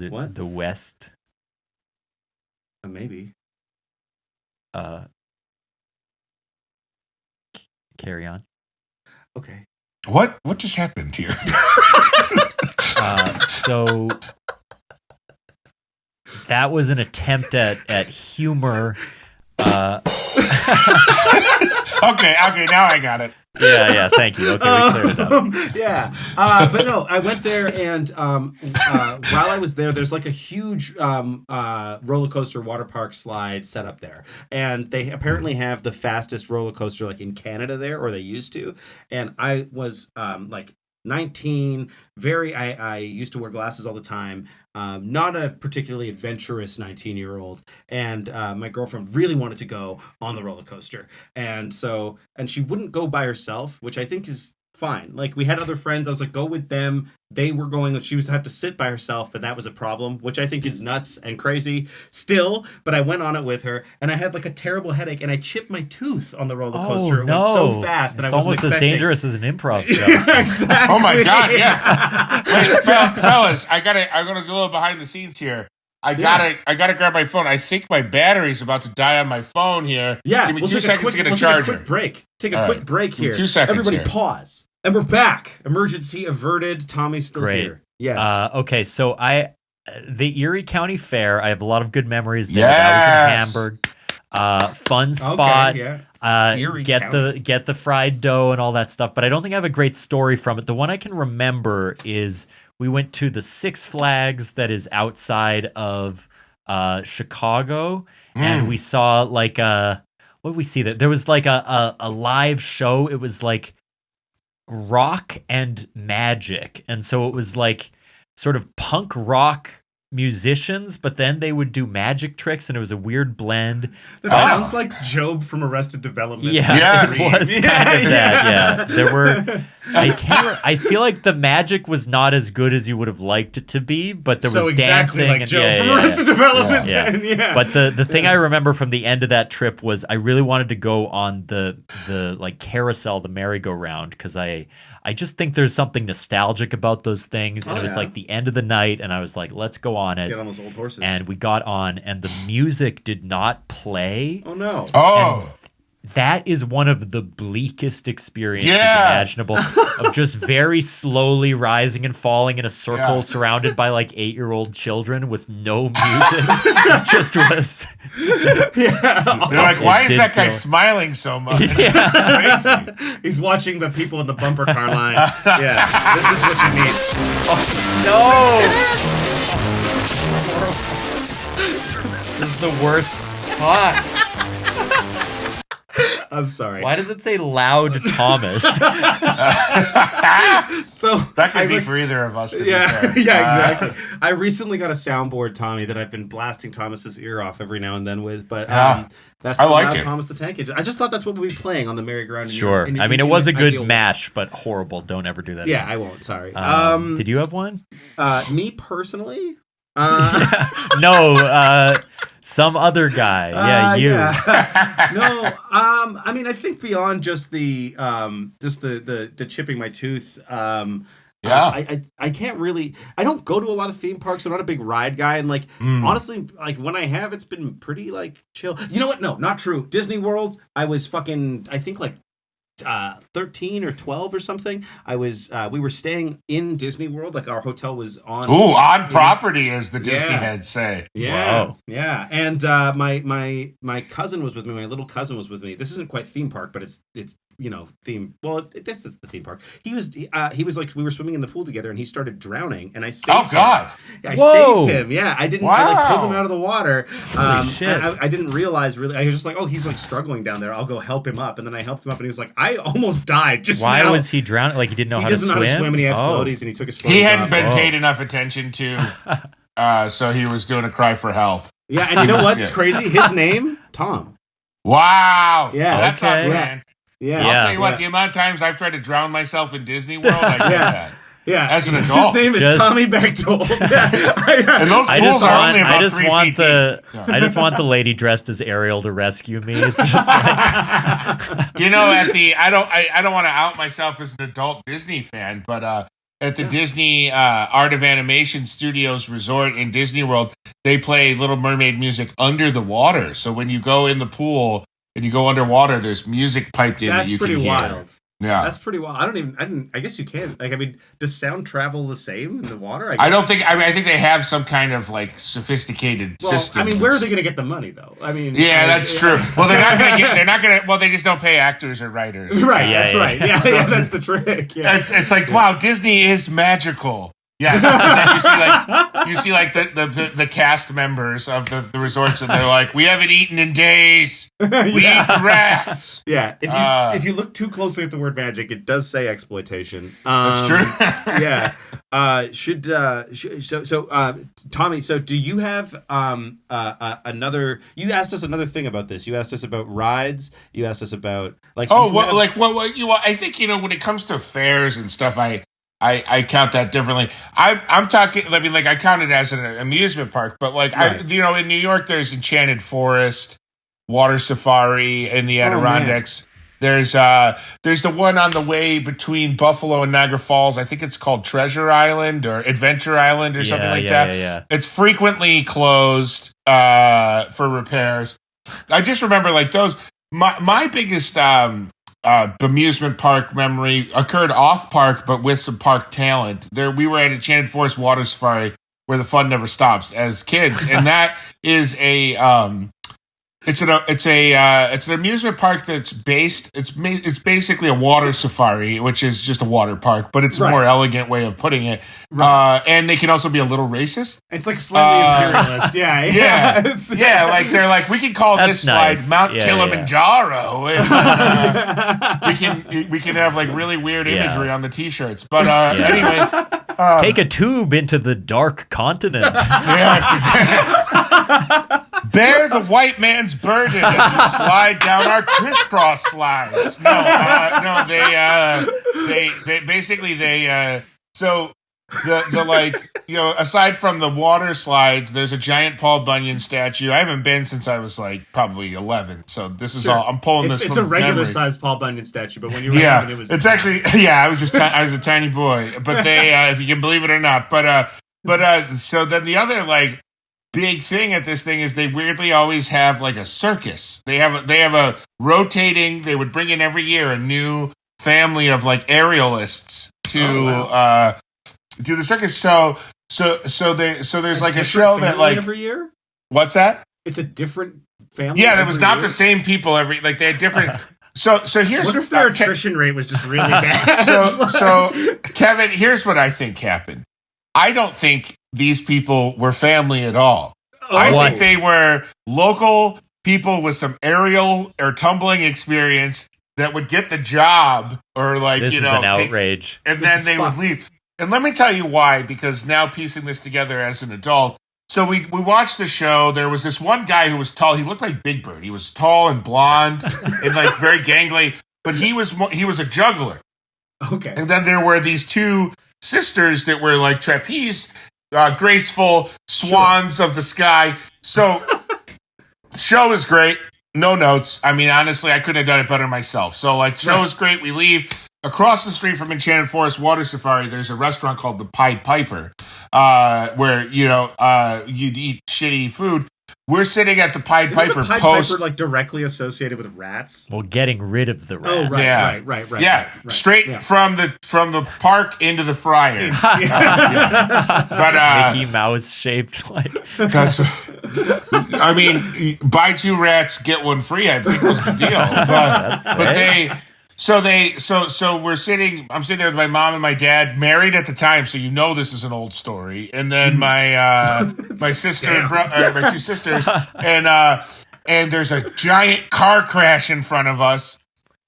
it what? The west? Maybe. Carry on. Okay. What just happened here? So that was an attempt at humor. Okay, now I got it. Yeah, thank you. Okay, we cleared it up. But no, I went there, and while I was there, there's like a huge roller coaster water park slide set up there, and they apparently have the fastest roller coaster like in Canada there, or they used to. And I was like 19, I used to wear glasses all the time. Not a particularly adventurous 19-year-old, and my girlfriend really wanted to go on the roller coaster, and she wouldn't go by herself, which I think is fine. Like, we had other friends. I was like, go with them. They were going. She was had to sit by herself, but that was a problem, which I think is nuts and crazy still. But I went on it with her, and I had like a terrible headache, and I chipped my tooth on the roller coaster. It went so fast that it's I wasn't almost as dangerous as an improv show. Exactly. Oh my god! Yeah. Wait, fellas, I'm gonna go a little behind the scenes here. I gotta grab my phone. I think my battery's about to die on my phone here. Yeah, give me 2 seconds to get a charger. Take a quick break here. 2 seconds. Everybody here. pause. And we're back. Emergency averted. Tommy's still here. Yes. Okay, so the Erie County Fair, I have a lot of good memories there. That was in Hamburg. Fun spot. Okay, yeah. Get the fried dough and all that stuff, but I don't think I have a great story from it. The one I can remember is we went to the Six Flags that is outside of Chicago, and we saw like what did we see there? There was like a live show. It was like rock and magic, and so it was like sort of punk rock musicians, but then they would do magic tricks, and it was a weird blend. That sounds like Job from Arrested Development. Yeah, it was kind of that. Yeah, there were. I feel like the magic was not as good as you would have liked it to be, but there was dancing like and Job from Arrested Development. Yeah. But the thing I remember from the end of that trip was I really wanted to go on the like carousel, the merry-go-round, because I I just think there's something nostalgic about those things. And it was like the end of the night, and I was like, let's go on it. Get on those old horses. And we got on, and the music did not play. Oh, no. Oh. And that is one of the bleakest experiences imaginable of just very slowly rising and falling in a circle surrounded by like 8-year-old children with no music. It just was. They're like, why is that guy smiling so much? It's crazy. He's watching the people in the bumper car line. Yeah, this is what you need. Oh, no. This is the worst part. I'm sorry. Why does it say Loud Thomas? So that could be for either of us. To be fair. Yeah, exactly. I recently got a soundboard, Tommy, that I've been blasting Thomas's ear off every now and then with. But that's Loud Thomas the Tank Engine. I just thought that's what we'd be playing on the merry-go-round. Sure. I mean, it was a good match, but horrible. Don't ever do that. Yeah, I won't. Sorry. Did you have one? Me personally? No. Some other guy, you. Yeah. No, I mean, I think beyond just the chipping my tooth. I can't really. I don't go to a lot of theme parks. I'm not a big ride guy, and like honestly, like when I have, it's been pretty like chill. You know what? No, not true. Disney World. I was fucking. I think like 13 or 12 or something. We were staying in Disney World, like our hotel was on property, as the Disney heads say. Wow. And my cousin was with me. My little cousin was with me. This isn't quite theme park, but it's theme. Well, this is the theme park. He was like, we were swimming in the pool together, and he started drowning, and I saved him. I saved him. Yeah, I didn't. I like pulled him out of the water. Holy shit. I didn't realize really. I was just like, oh, he's like struggling down there. I'll go help him up, and then I helped him up, and he was like, I almost died just now. Why was he drowning? Like he didn't know how to swim? He doesn't know how to swim, and he had floaties, and he took his floaties He hadn't been paid enough attention to, so he was doing a cry for help. Yeah, and you know what's crazy? His name, Tom. Wow. Yeah. That's on brand. Yeah. I'll tell you what, the amount of times I've tried to drown myself in Disney World, I get that. Yeah. As an adult. His name is Tommy Bechtold. And those pools are only about 3 feet deep. I just want the lady dressed as Ariel to rescue me. It's just like I don't want to out myself as an adult Disney fan, but at the Disney Art of Animation Studios Resort in Disney World, they play Little Mermaid music under the water. So when you go in the pool and you go underwater, there's music piped in that you can hear. That's pretty wild. Yeah, that's pretty wild. I guess you can. Like, I mean, does sound travel the same in the water? I don't think. I think they have some kind of like sophisticated system. I mean, where are they going to get the money though? I mean, that's true. Well, they're not going to get. They're not going to. Well, they just don't pay actors or writers. Right. That's right. Yeah, that's the trick. Yeah. It's like, wow, Disney is magical. Yeah, and then you see like the cast members of the resorts, and they're like, we haven't eaten in days. We eat the rats. Yeah, if you look too closely at the word magic, it does say exploitation. That's true. Yeah. Tommy, so do you have another? You asked us another thing about this. You asked us about rides. You asked us about like. I think when it comes to fairs and stuff, I count that differently. I'm talking. I mean, like I count it as an amusement park, but like right. In New York, there's Enchanted Forest, Water Safari in the Adirondacks. There's the one on the way between Buffalo and Niagara Falls. I think it's called Treasure Island or Adventure Island or something like that. Yeah. It's frequently closed for repairs. I just remember like those. My biggest amusement park memory occurred off park, but with some park talent. We were at Enchanted Forest Water Safari, where the fun never stops as kids, and that is it's an amusement park that's based. It's basically a water safari, which is just a water park, but it's a more elegant way of putting it. Right. And they can also be a little racist. It's like slightly imperialist. Yeah. Like they're like, we can call this slide Mount Kilimanjaro. And, we can have like really weird imagery on the t-shirts. But anyway, take a tube into the dark continent. Yes, exactly. Bear the white man's burden as you slide down our crisscross slides. They basically. So the like, aside from the water slides, there's a giant Paul Bunyan statue. I haven't been since I was like probably 11, so this is all I'm pulling this. It's from a regular sized Paul Bunyan statue, but when you were 11, it was. It's actually I was a tiny boy, but they if you can believe it or not, but so then the other like big thing at this thing is they weirdly always have like a circus. They have a rotating. They would bring in every year a new family of like aerialists to do the circus. So there's like a show that like every year. What's that? It's a different family. Yeah, it was not the same people every like they had different. So here's what if their attrition rate was just really bad? So Kevin, here's what I think happened. I don't think these people were family at all. I think they were local people with some aerial or tumbling experience that would get the job or like, this is an outrage. And then they would leave. And let me tell you why, because now piecing this together as an adult. So we watched the show. There was this one guy who was tall. He looked like Big Bird. He was tall and blonde and like very gangly, but he was a juggler. Okay. And then there were these two sisters that were like trapeze, graceful swans of the sky. So the show is great. No notes. I mean, honestly, I couldn't have done it better myself. So like, show is great. We leave. Across the street from Enchanted Forest Water Safari, there's a restaurant called the Pied Piper, where, you'd eat shitty food. We're sitting at the Pied Piper. Isn't the Pied Piper like directly associated with rats? Well, getting rid of the rats. Oh, right. Yeah, right. Straight from the park into the fryer. But Mickey Mouse shaped like. That's. I mean, buy 2 rats, get 1 free. I think was the deal. But they. So we're sitting. I'm sitting there with my mom and my dad, married at the time. So this is an old story. And then my sister and my 2 sisters, and there's a giant car crash in front of us,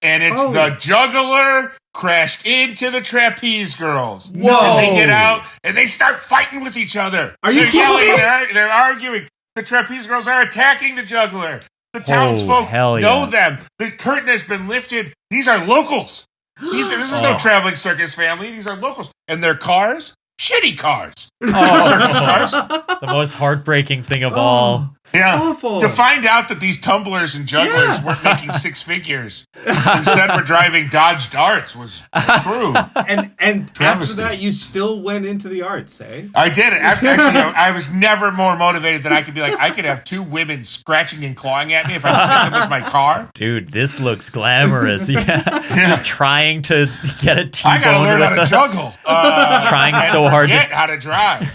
and it's the juggler crashed into the trapeze girls. Whoa! And they get out and they start fighting with each other. They're yelling. They're arguing. The trapeze girls are attacking the juggler. The townsfolk know them. The curtain has been lifted. These are locals. This is no traveling circus family. These are locals. And their cars? Shitty cars. Circus cars. The most heartbreaking thing of all. Yeah. Awful. To find out that these tumblers and jugglers weren't making 6 figures. Instead were driving Dodge Darts was true. And after that, you still went into the arts, eh? I did. Actually, I was never more motivated than I could be like, I could have 2 women scratching and clawing at me if I just hit them with my car. Dude, this looks glamorous. Yeah. Just trying to get a T-bone. I gotta learn how to juggle. Trying so hard to how to drive.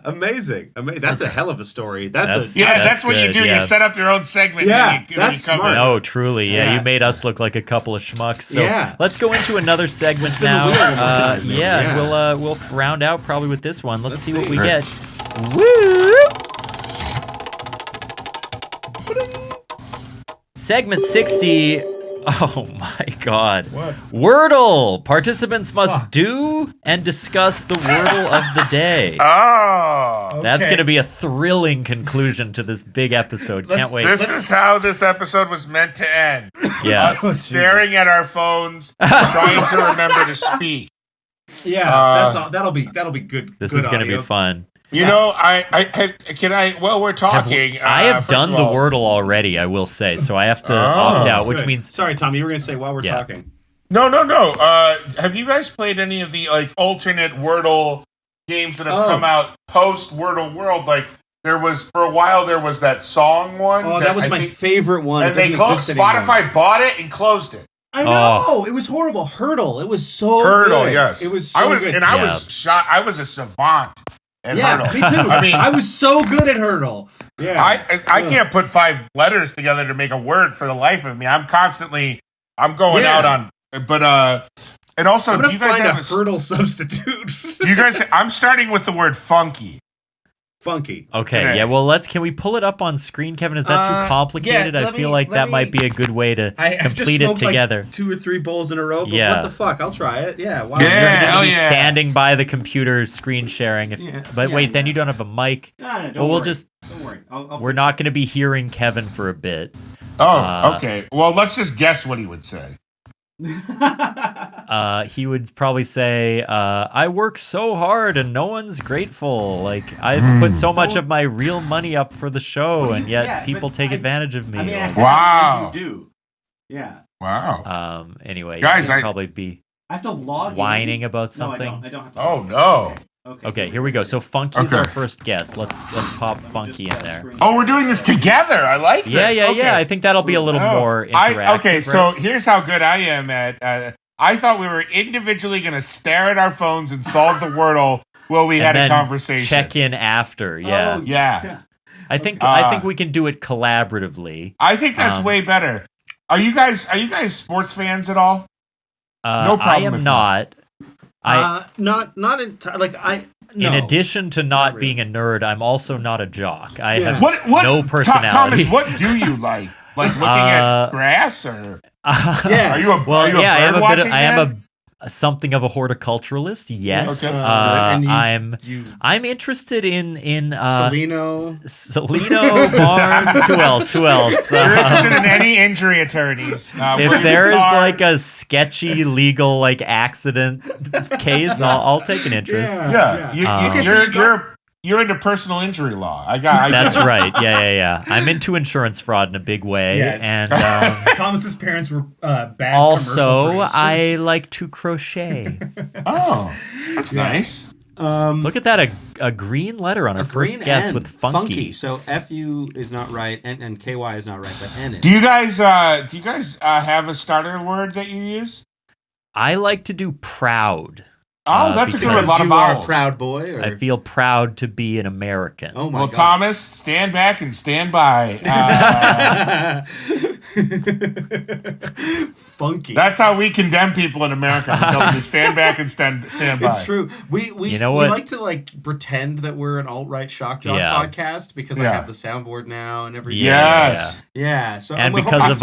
Amazing. That's a hell of a story. That's what you do. Yeah. You set up your own segment. Yeah, that's smart. No, truly. Yeah, you made us look like a couple of schmucks. So let's go into another segment now. We'll round out probably with this one. Let's see what we get. Woo! Segment 60. Oh my God. What? Wordle. Participants must do and discuss the Wordle of the day. Oh. Okay. That's going to be a thrilling conclusion to this big episode. Can't wait. This is how this episode was meant to end. Yeah. Us staring at our phones, trying to remember to speak. Yeah, that'll be good. This is going to be fun. While we're talking. I have done the Wordle already, I will say, so I have to opt out, which means. Sorry, Tom, you were going to say while we're talking. No. Have you guys played any of the alternate Wordle games that have come out post Wordle World? Like for a while there was that song one. Oh, that was my favorite one. And they closed. Spotify bought it and closed it. I know it was horrible. Hurdle. It was so good. Yes, it was so good. And I was shot. I was a savant. Hurdle. Me too. I mean, I was so good at Hurdle. Yeah, I can't put 5 letters together to make a word for the life of me. I'm going out on. But and also, do you guys have a Hurdle substitute? Do you guys? I'm starting with the word funky. Funky. Okay, today. Yeah, well, can we pull it up on screen, Kevin? Is that too complicated? I feel like that might be a good way to complete it together. Like 2 or 3 bowls in a row, but what the fuck? I'll try it. Yeah. Wow. So you're going to be standing by the computer screen sharing. Wait, then you don't have a mic. No, don't worry. Don't worry. We're not going to be hearing Kevin for a bit. Oh, okay. Well, let's just guess what he would say. he would probably say, I work so hard and no one's grateful. Like, I've put so much of my real money up for the show, and yet people take advantage of me. I mean, wow. You do. Yeah. Wow. Anyway, guys, I'd probably be I have to log whining in. about something. No, I don't have to. Oh, no. Okay, here we go. So Funky's our first guest. Let's pop Funky in there. Oh, we're doing this together. I like this. Yeah. I think that'll be a little more interactive. Okay, so here's how good I am at. I thought we were individually going to stare at our phones and solve the Wordle while we had a conversation. Check in after. Yeah. Oh, yeah. I think we can do it collaboratively. I think that's way better. Are you guys sports fans at all? No problem. I am not. Not entirely. No. In addition to not being a nerd, I'm also not a jock. I have what, no personality. Thomas, what do you like? Like looking at brass, or yeah? Are you a I am something of a horticulturalist. Yes. Okay. I'm interested in Salino Barnes. Who else? You're interested in any injury attorneys. If there is like a sketchy legal like accident case, I'll take an interest. You're into personal injury law. That's right. Yeah. I'm into insurance fraud in a big way. Yeah. And Thomas's parents were bad. Also, I like to crochet. Oh, that's nice. Look at that, a green letter on our first guess with funky. So FU is not right, and KY is not right, but N is. Do you guys have a starter word that you use? I like to do proud. Oh, that's a good one. A lot of vowels. You are a proud boy? Or? I feel proud to be an American. Oh, my God. Thomas, stand back and stand by. Funky. That's how we condemn people in America. We tell them to stand back and stand by. It's true. We like to like pretend that we're an alt-right shock jock podcast because I have the soundboard now and everything. Yes. Yeah. So and because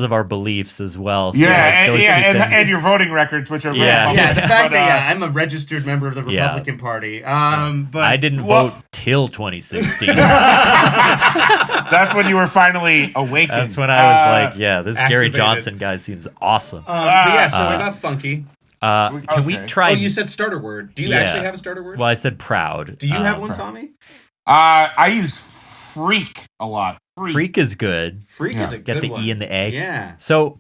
of our beliefs as well. So and your voting records, which are very the fact that I'm a registered member of the Republican Party. But I didn't vote till 2016. That's when you were finally awakened. That's when I was like, this activated. Gary Johnson guy seems awesome. So we got funky. Can we try? Oh, you said starter word. Do you actually have a starter word? Well, I said proud. Do you have one, Tommy? I use freak a lot. Freak is good. Freak is a good one. Get the E and the A. Yeah. So,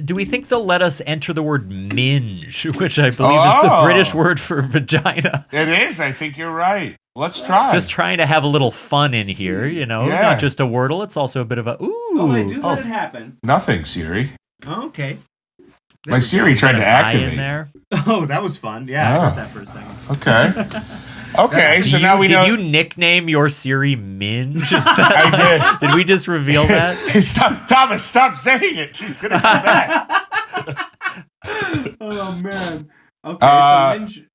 do we think they'll let us enter the word minge, which I believe is the British word for vagina? It is. I think you're right. Let's try. Just trying to have a little fun in here, not just a Wordle. It's also a bit of a ooh. Oh, I do let it happen. Nothing, Siri. Oh, okay. My Siri tried to activate. In there. Oh, that was fun. Yeah, I heard that for a second. Okay, so now we know. Did you nickname your Siri Minge? I did. Did we just reveal that? Stop, Thomas, stop saying it. She's going to do that. Oh, man. Okay, so Minge.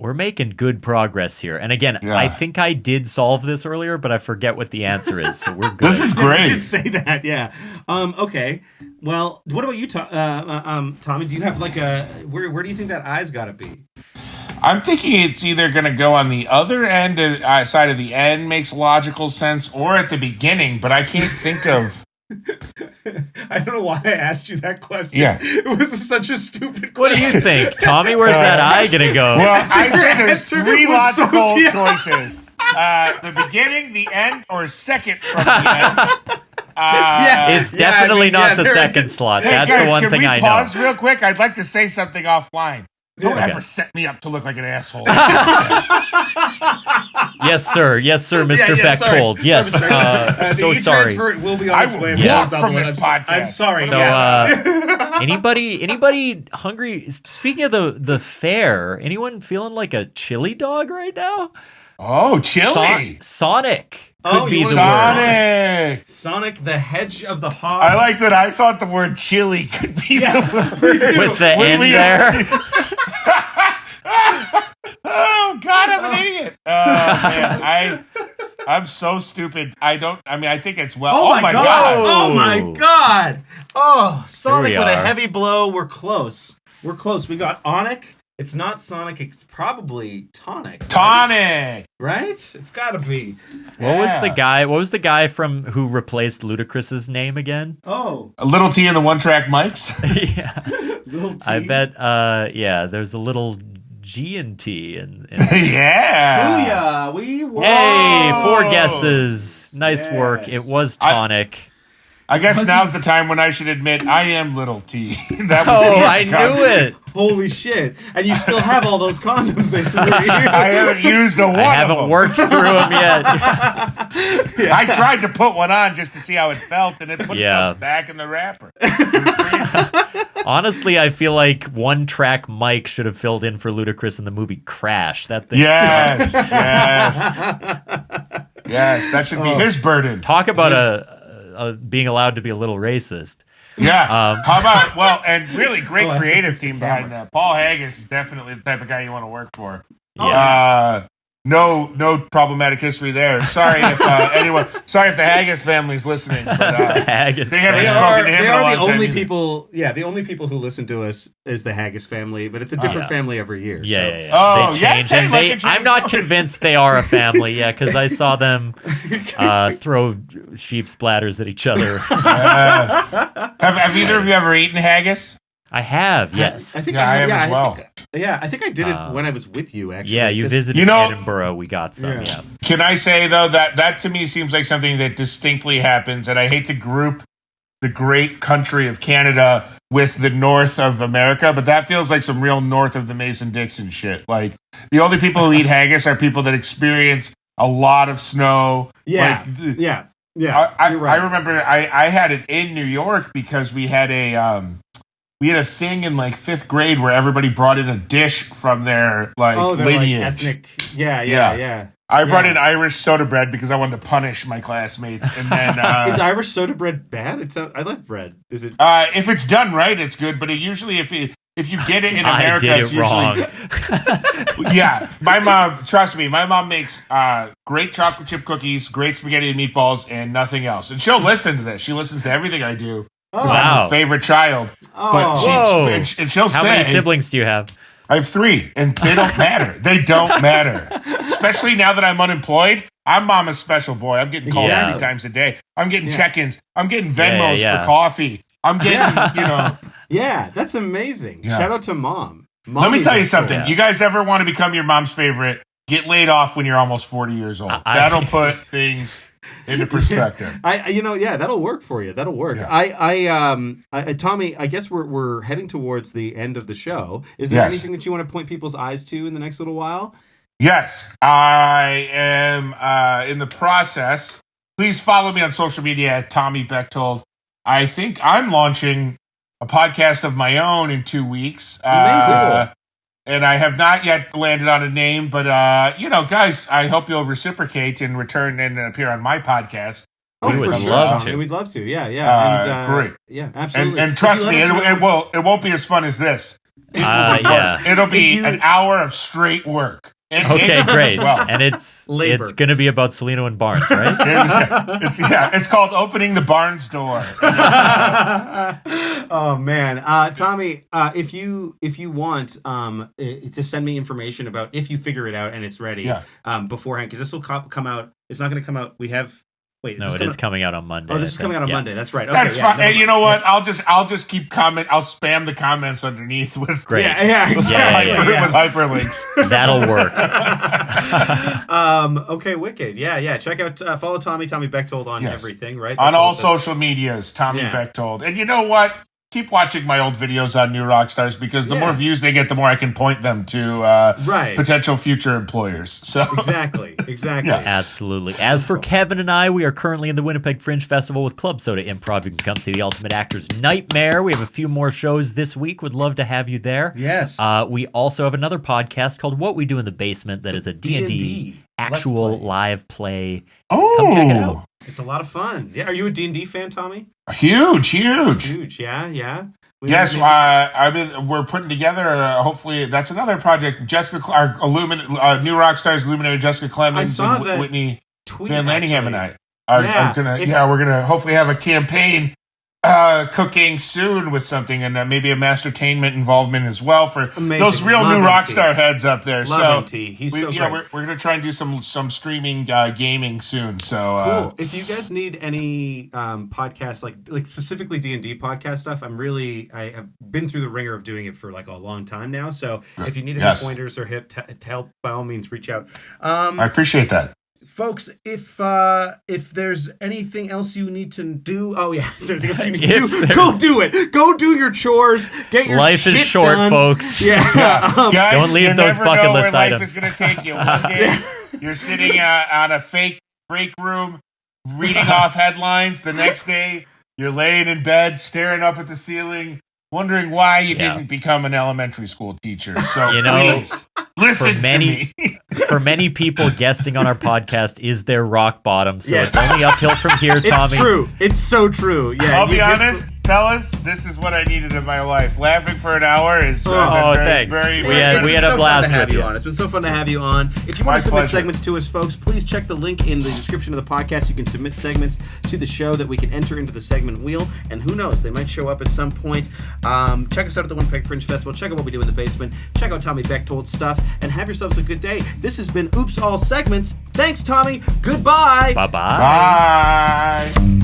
We're making good progress here. And again, I think I did solve this earlier, but I forget what the answer is, so we're good. This is great. You did say that, yeah. Okay. Well, what about you, Tommy? Do you have like a... Where do you think that I's got to be? I'm thinking it's either going to go on the other end, side of the N makes logical sense, or at the beginning, but I can't think of... I don't know why I asked you that question. Yeah. It was such a stupid question. What do you think, Tommy? Where's that I going to go? Well, I said there's three logical choices. The beginning, the end, or second from the end. It's definitely not the second slot. That's the one thing I know. Can we pause real quick? I'd like to say something offline. Don't ever set me up to look like an asshole. Yes, sir, Mr. Bechtold. Yes, so sorry. Will be on its way. Walk from this podcast. I'm sorry. So, anybody hungry? Speaking of the fair, anyone feeling like a chili dog right now? Oh, chili. Sonic. Could be the Sonic. Word. Sonic, the hedge of the hog. I like that. I thought the word chili could be the word. With the N there. Oh, God, I'm an idiot. Man, I'm so stupid. I think it's Oh, my God. Oh, my God. Oh, Sonic with a heavy blow. We're close. We got Onic. It's not Sonic. It's probably Tonic. Right? Tonic, right? It's got to be. What was the guy from who replaced Ludacris's name again? Oh, Little T and the One Track Mics. Yeah, Little T. I bet. Yeah, there's a little G and T and yeah. Booyah! We won. Hey, 4 guesses. Nice work. It was Tonic. I guess now's the time when I should admit I am Little T. That was I knew it. Holy shit. And you still have all those condoms they threw you. I haven't used a one. I haven't worked through them yet. I tried to put one on just to see how it felt, and it put it back in the wrapper. Honestly, I feel like One Track Mike should have filled in for Ludacris in the movie Crash. That thing. Yes. Yes, that should be his burden. Talk about being allowed to be a little racist. Yeah. How about, and really great creative team behind that. Paul Haggis is definitely the type of guy you want to work for. Yeah. No problematic history there. Sorry if the Haggis family's listening. But, Haggis they haven't spoken to him in a long time. The only people, the only people who listen to us is the Haggis family, but it's a different family every year. Yeah. Oh, they change, I'm not convinced they are a family, because I saw them throw sheep splatters at each other. Yes. Have either of you ever eaten haggis? I have, yes. I have as well. I think I did it when I was with you, actually. Yeah, you visited Edinburgh. We got some, yeah. Can I say, though, that to me seems like something that distinctly happens, and I hate to group the great country of Canada with the north of America, but that feels like some real north of the Mason-Dixon shit. Like, the only people who eat haggis are people that experience a lot of snow. Yeah, Yeah, you're right. I remember I had it in New York because we had a thing in like 5th grade where everybody brought in a dish from their lineage. Like ethnic. Yeah. I brought in Irish soda bread because I wanted to punish my classmates. And then is Irish soda bread bad? I like bread. Is it? If it's done right, it's good. But it usually, if you get it in America, it's usually yeah. My mom, trust me, my mom makes great chocolate chip cookies, great spaghetti and meatballs, and nothing else. And she'll listen to this. She listens to everything I do. Because I'm her favorite child. But she'll say... How many siblings do you have? I have 3, and they don't matter. They don't matter. Especially now that I'm unemployed. I'm mama's special boy. I'm getting called 3 times a day. I'm getting check-ins. I'm getting Venmos for coffee. I'm getting, Yeah, that's amazing. Yeah. Shout out to Mom. Let me tell you something. Yeah. You guys ever want to become your mom's favorite, get laid off when you're almost 40 years old. That'll put things... into perspective. That'll work for you. That'll work. Yeah. Tommy, I guess we're heading towards the end of the show. Is there anything that you want to point people's eyes to in the next little while? Yes, I am in the process. Please follow me on social media at Tommy Bechtold. I think I'm launching a podcast of my own in 2 weeks. Amazing. And I have not yet landed on a name, but, guys, I hope you'll reciprocate and return and appear on my podcast. We would love to. We'd love to. Yeah. Great. Yeah, absolutely. And trust me, it won't be as fun as this. It'll be an hour of straight work. Okay, great. Well. And it's going to be about Celino and Barnes, right? It's called Opening the Barnes Door. Oh man, Tommy, if you want to send me information about if you figure it out and it's ready beforehand, because this will come out. It's not going to come out. It is coming out on Monday. Oh, this is coming out on Monday. That's right. Okay, that's fine. And you know what? I'll just keep comment. I'll spam the comments underneath with great. Exactly. With hyperlinks. That'll work. Okay, wicked. Yeah. Check out follow Tommy Bechtold on everything, right? That's on all social medias, Tommy Bechtold. And you know what? Keep watching my old videos on New Rockstars because the more views they get, the more I can point them to potential future employers. So Exactly. Yeah. Absolutely. As for Kevin and I, we are currently in the Winnipeg Fringe Festival with Club Soda Improv. You can come see The Ultimate Actor's Nightmare. We have a few more shows this week. Would love to have you there. Yes. We also have another podcast called What We Do in the Basement that is a D&D actual live play. Oh. Come check it out. It's a lot of fun. Yeah, are you a D&D fan, Tommy? Huge. Yeah. Yes, we're putting together. Hopefully, that's another project. Jessica, our New Rockstars luminary, Jessica Clemens, and Whitney Van Lanningham and I are gonna. We're gonna hopefully have a campaign cooking soon with something, and maybe a mastertainment involvement as well for Amazing. those real Love new Rockstar heads up there. Love He's so great. We're going to try and do some streaming gaming soon. So cool. If you guys need any podcasts, like specifically D&D podcast stuff, I have been through the ringer of doing it for like a long time now. So if you need any pointers or help, by all means, reach out. I appreciate that. Folks, if there's anything else you need to do, is there anything else you need to do? Go do it. Go do your chores. Get your life shit is short, done. folks. Yeah. Guys, don't leave those bucket list items. Life is going to take you. One day you're sitting on a fake break room reading off headlines. The next day you're laying in bed staring up at the ceiling, wondering why you didn't become an elementary school teacher. So please listen to me. For many people, guesting on our podcast is their rock bottom. So it's only uphill from here, Tommy. It's true. It's so true. Yeah. I'll be honest, fellas, this is what I needed in my life. Laughing for an hour is thanks. We had a blast with you. It's been so fun to have you on. If you want to submit segments to us, folks, please check the link in the description of the podcast. You can submit segments to the show that we can enter into the segment wheel, and who knows, they might show up at some point. Check us out at the Winnipeg Fringe Festival. Check out what we do in the basement. Check out Tommy Bechtold's stuff, and have yourselves a good day. This has been Oops All Segments. Thanks, Tommy. Goodbye. Bye-bye. Bye.